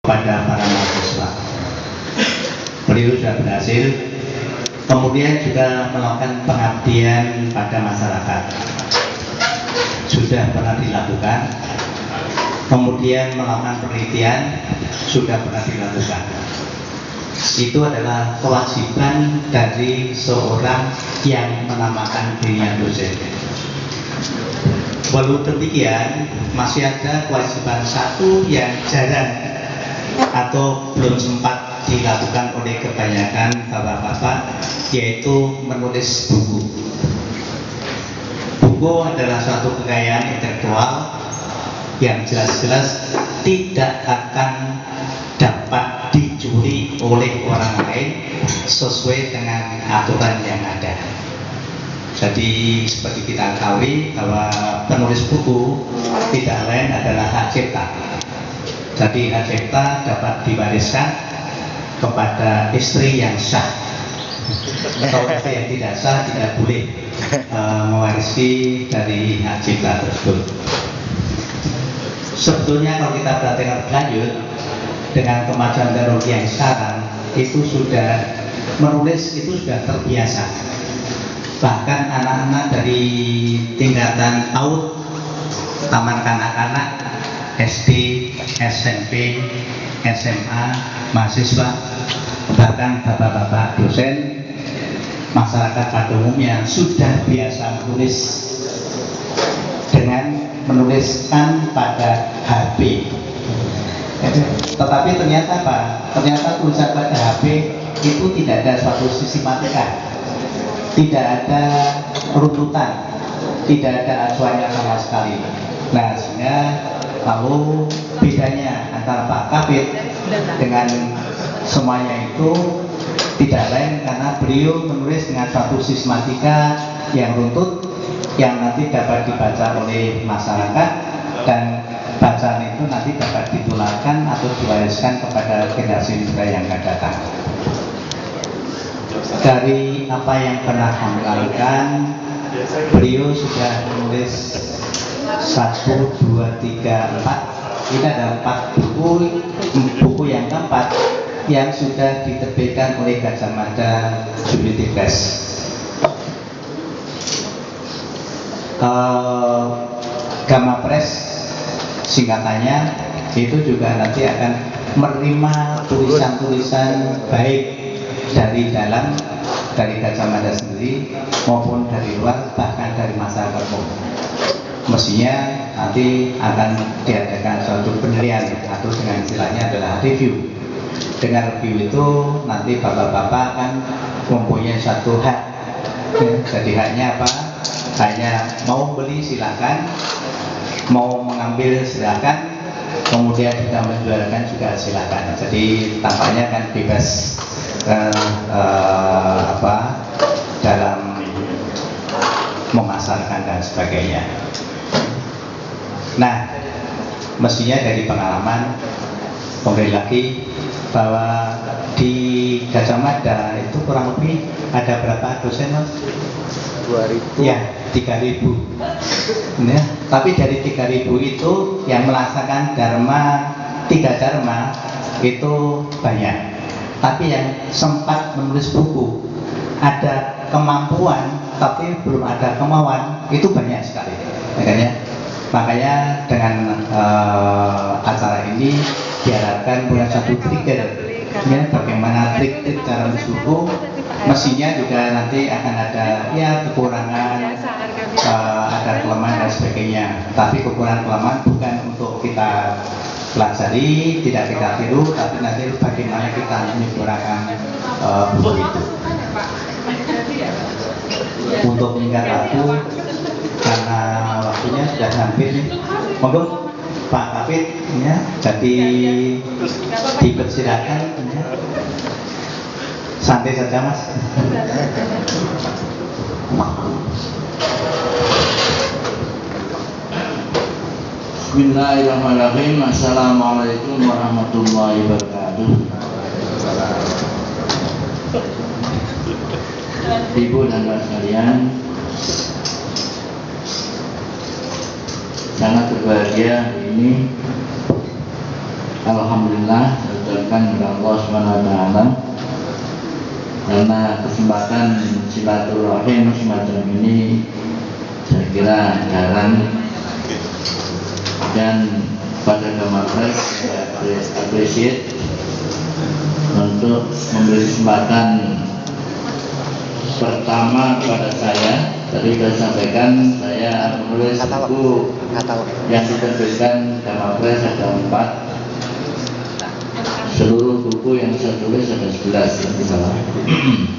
pada para mahasiswa. Beliau sudah berhasil, kemudian juga melakukan pengabdian pada masyarakat. Sudah pernah dilakukan, kemudian melakukan penelitian, sudah pernah dilakukan. Itu adalah kewajiban dari seorang yang menamakan dirinya dosen. Walau demikian, masih ada kewajiban satu yang jarang atau belum sempat dilakukan oleh kebanyakan bapak-bapak, yaitu menulis buku. Buku adalah suatu kekayaan intelektual yang jelas-jelas tidak akan dapat dicuri oleh orang lain sesuai dengan aturan yang ada. Jadi seperti kita ketahui bahwa penulis buku tidak lain adalah hak cipta. Jadi hak cipta dapat diwariskan kepada istri yang sah. Kalau istri yang tidak sah tidak boleh mewarisi dari hak cipta tersebut. Sebetulnya kalau kita perhatikan berlanjut, dengan kemajuan teknologi yang sekarang itu sudah menulis itu sudah terbiasa. Bahkan anak-anak dari tingkatan PAUD, taman kanak-kanak, SD, SMP, SMA, mahasiswa, bahkan bapak-bapak dosen, masyarakat pada umumnya sudah biasa menulis dengan menuliskan pada HP. Tetapi ternyata apa? Ternyata tulisan pada HP itu tidak ada suatu sistematika, tidak ada runtutan, tidak ada acuannya sama sekali. Nah, sehingga lalu bedanya antara Pak Kapit dengan semuanya itu tidak lain karena beliau menulis dengan suatu sistematika yang runtut, yang nanti dapat dibaca oleh masyarakat, dan bacaan itu nanti dapat ditularkan atau diwariskan kepada generasi muda yang akan datang. Dari apa yang pernah kami lakukan, beliau sudah menulis 1, 2, 3, 4. Ini ada 4 buku yang keempat yang sudah diterbitkan oleh Gajah Mada Jubilee Press. Gamma Press singkatannya itu juga nanti akan menerima tulisan-tulisan baik dari dalam, dari Gajah Mada sendiri maupun dari luar, bahkan dari masyarakat umum. Mestinya nanti akan diadakan suatu penilaian atau dengan istilahnya adalah review. Dengan review itu nanti bapak-bapak kan mempunyai satu hak. Jadi haknya apa? Hanya mau beli silakan, mau mengambil silakan, kemudian juga menjualkan juga silakan. Jadi tampaknya kan bebas dalam memasarkan dan sebagainya. Nah, mestinya dari pengalaman kembali lagi bahwa di Gajah Mada itu kurang lebih ada berapa dosen, Mas? 2000. Ya, 3000. Ya, tapi dari 3000 itu yang melaksanakan dharma, 3 dharma itu banyak. Tapi yang sempat menulis buku, ada kemampuan tapi belum ada kemauan, itu banyak sekali. Makanya dengan acara ini diharapkan punya satu trigger, ya, bagaimana trik-trik cara menulis buku. Mestinya juga nanti akan ada ya kekurangan, ada kelemahan dan sebagainya. Tapi kekurangan-kelemahan bukan untuk kita pelajari, tidak kita tiru, tapi nanti bagaimana kita menyempurnakan buku itu. Untuk meningkat waktu, karena waktunya sudah hampir nih, monggo Pak Kapit ya, jadi dipersilakan ya. Santai saja, Mas. Bismillahirrahmanirrahim. Assalamualaikum warahmatullahi wabarakatuh. Ibu dan bapak sekalian, sangat berbahagia hari ini alhamdulillah ucapkan kepada Allah SWT karena kesempatan silaturahim semacam ini saya kira jarang, dan pada Gamapres saya appreciate untuk memberi kesempatan pertama kepada saya. Tadi sudah sampaikan, saya menulis buku yang diterbitkan Gamapres ada 4. Seluruh buku yang saya tulis ada 11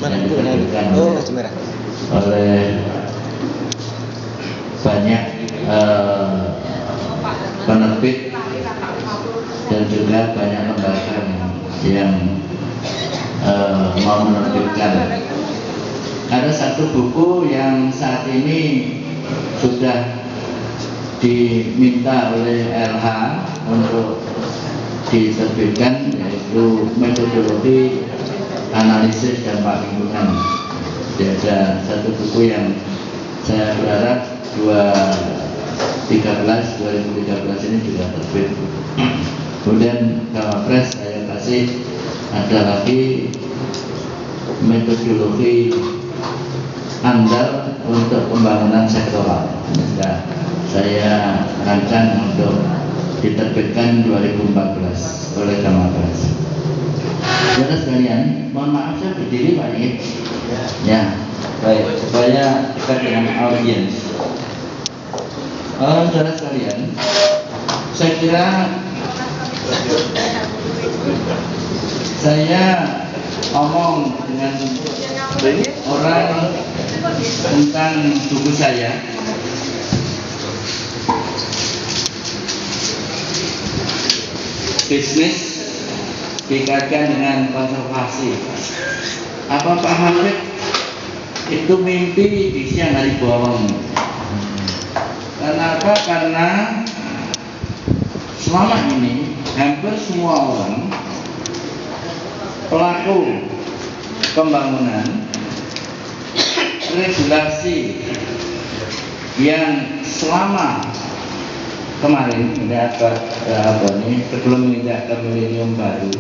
yang diterbitkan oleh banyak penerbit dan juga banyak lembaga yang mau menerbitkan. Ada satu buku yang saat ini sudah diminta oleh LH untuk diterbitkan, yaitu metodologi analisis dampak lingkungan. Jadi ada satu buku yang saya berharap 2013 ini juga terbit. Kemudian Gamapres saya kasih ada lagi metodologi andal untuk pembangunan sektoral. Sudah saya rancang untuk diterbitkan 2014 oleh Gamapres. Saudara sekalian, mohon maaf saya berdiri Pak ini. Ya, baik, supaya dekat dengan audiens. Saudara sekalian, saya kira saya omong dengan orang tentang buku saya. Bisnis dikaitkan dengan konservasi. Apa Pak Hamid itu mimpi di siang hari bolong? Kenapa? Karena selama ini hampir semua orang pelaku pembangunan, regulasi yang selama kemarin sebelum menginjak ke milenium baru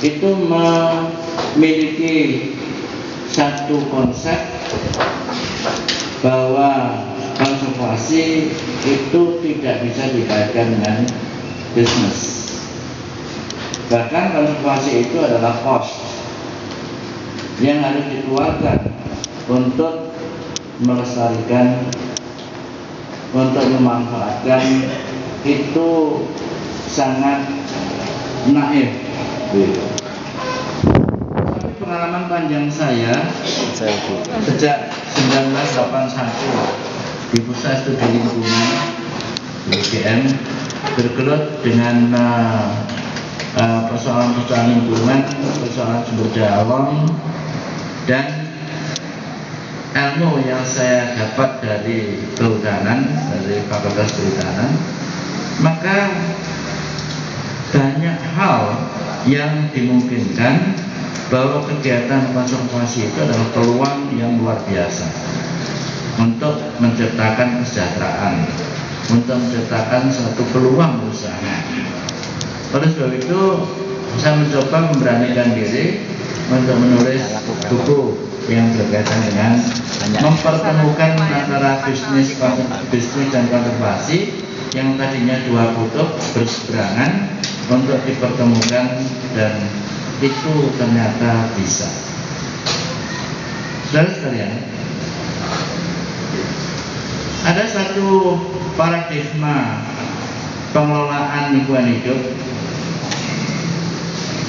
itu memiliki satu konsep bahwa konservasi itu tidak bisa dikaitkan dengan bisnis. Bahkan konservasi itu adalah cost yang harus dikeluarkan untuk melestarikan, untuk memanfaatkan, itu sangat naif. Tapi pengalaman panjang saya sejak 1981 di Pusat Studi Lingkungan UGM bergelut dengan persoalan-persoalan lingkungan, persoalan sumber daya alam, dan ilmu yang saya dapat dari kehutanan, dari Fakultas Kehutanan, maka banyak hal yang dimungkinkan bahwa kegiatan konservasi itu adalah peluang yang luar biasa untuk menciptakan kesejahteraan, untuk menciptakan suatu peluang usaha. Oleh sebab itu, saya mencoba memberanikan diri untuk menulis buku yang berkaitan dengan mempertemukan antara bisnis dan konservasi yang tadinya dua kutub berseberangan untuk dipertemukan, dan itu ternyata bisa. Saudara sekalian, ada satu paradigma pengelolaan lingkungan hidup,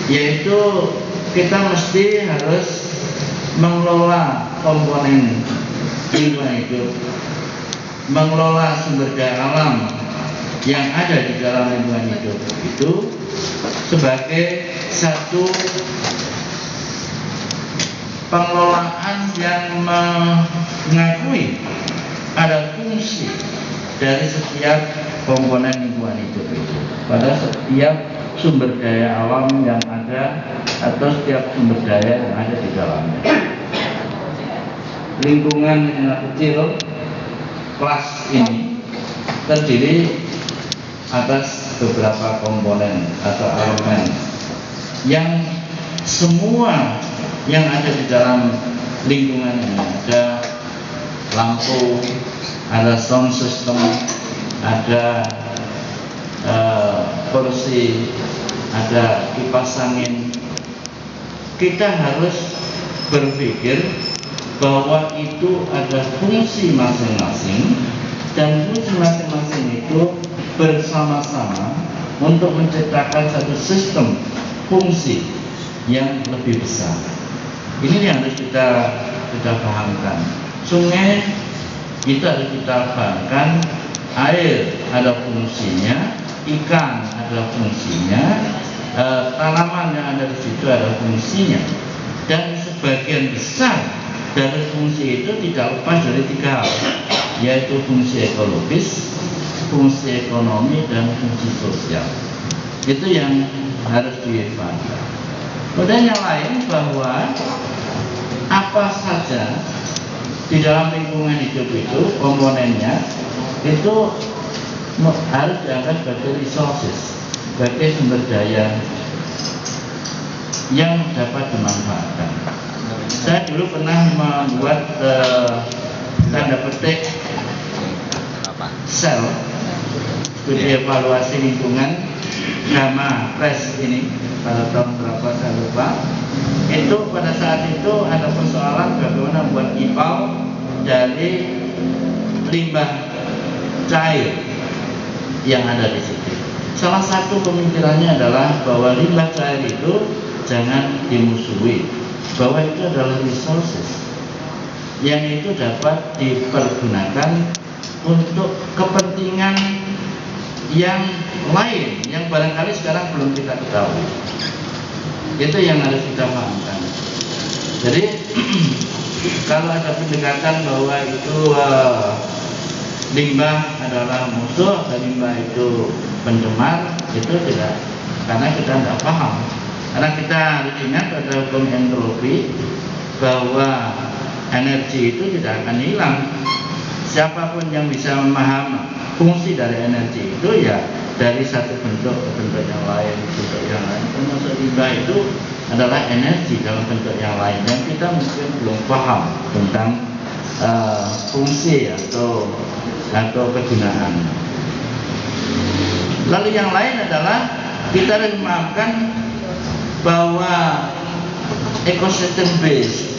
yaitu kita mesti harus mengelola komponen lingkungan hidup, mengelola sumber daya alam yang ada di dalam lingkungan hidup itu sebagai satu pengelolaan yang mengakui ada fungsi dari setiap komponen lingkungan hidup itu pada setiap sumber daya alam yang ada atau setiap sumber daya yang ada di dalamnya. Lingkungan yang kecil kelas ini terdiri atas beberapa komponen atau elemen yang semua yang ada di dalam lingkungan ini. Ada lampu, ada sound system, ada kursi, ada kipas angin. Kita harus berpikir bahwa itu ada fungsi masing-masing, dan fungsi masing-masing itu bersama-sama untuk menciptakan satu sistem fungsi yang lebih besar. Ini yang harus kita pahamkan. Sungai itu harus kita pahamkan, air ada fungsinya, ikan ada fungsinya, tanaman yang ada di situ ada fungsinya, dan sebagian besar dari fungsi itu tidak lepas dari 3 hal, yaitu fungsi ekologis, fungsi ekonomi, dan fungsi sosial. Itu yang harus dipahami. Kemudian yang lain bahwa apa saja di dalam lingkungan hidup itu komponennya itu harus dianggap sebagai resources, sebagai sumber daya yang dapat dimanfaatkan. Saya dulu pernah membuat tanda petik sel studi evaluasi lingkungan Gama Press ini pada tahun berapa saya lupa. Itu pada saat itu ada persoalan bagaimana membuat IPAL dari limbah cair yang ada di situ. Salah satu pemikirannya adalah bahwa limbah cair itu jangan dimusuhi, bahwa itu adalah resources yang itu dapat dipergunakan untuk kepentingan yang lain yang barangkali sekarang belum kita ketahui. Itu yang harus kita pahamkan. Jadi kalau ada pendekatan bahwa itu limbah adalah musuh atau limbah itu pencemar, itu tidak, karena kita tidak paham. Karena kita harus ingat pada hukum entropi bahwa energi itu tidak akan hilang. Siapapun yang bisa memahami fungsi dari energi itu, ya dari satu bentuk ke bentuk yang lain, termasuk limbah itu adalah energi dalam bentuk yang lain, dan kita mungkin belum paham tentang fungsi atau kegunaan. Lalu yang lain adalah kita harus memahamkan bahwa ekosistem base,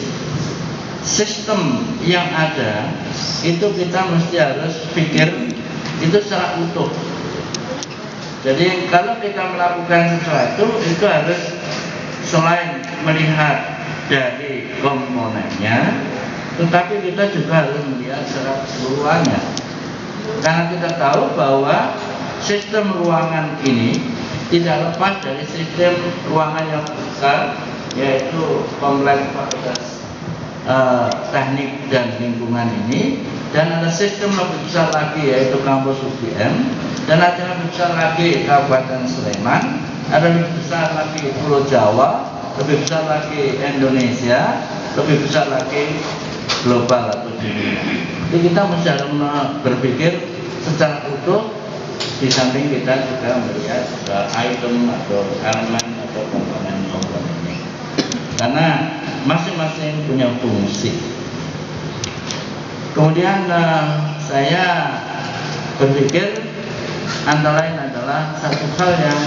sistem yang ada itu kita mesti harus pikir itu secara utuh. Jadi kalau kita melakukan sesuatu itu harus selain melihat dari komponennya, tetapi kita juga harus melihat secara keseluruhannya. Karena kita tahu bahwa sistem ruangan ini tidak lepas dari sistem ruangan yang besar, yaitu kompleks fakultas teknik dan lingkungan ini, dan ada sistem lebih besar lagi yaitu kampus UGM, dan ada lebih besar lagi Kabupaten Sleman, ada lebih besar lagi Pulau Jawa, lebih besar lagi Indonesia, lebih besar lagi global atau dunia. Jadi kita mesti harus berpikir secara utuh, di samping kita juga melihat item atau elemen atau komponen-komponennya, karena masing-masing punya fungsi. Kemudian saya berpikir antara lain adalah satu hal yang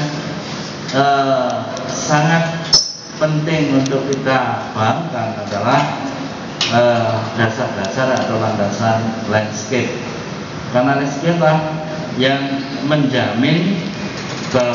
sangat penting untuk kita pahamkan adalah dasar-dasar atau landasan landscape. Karena landscape lah yang menjamin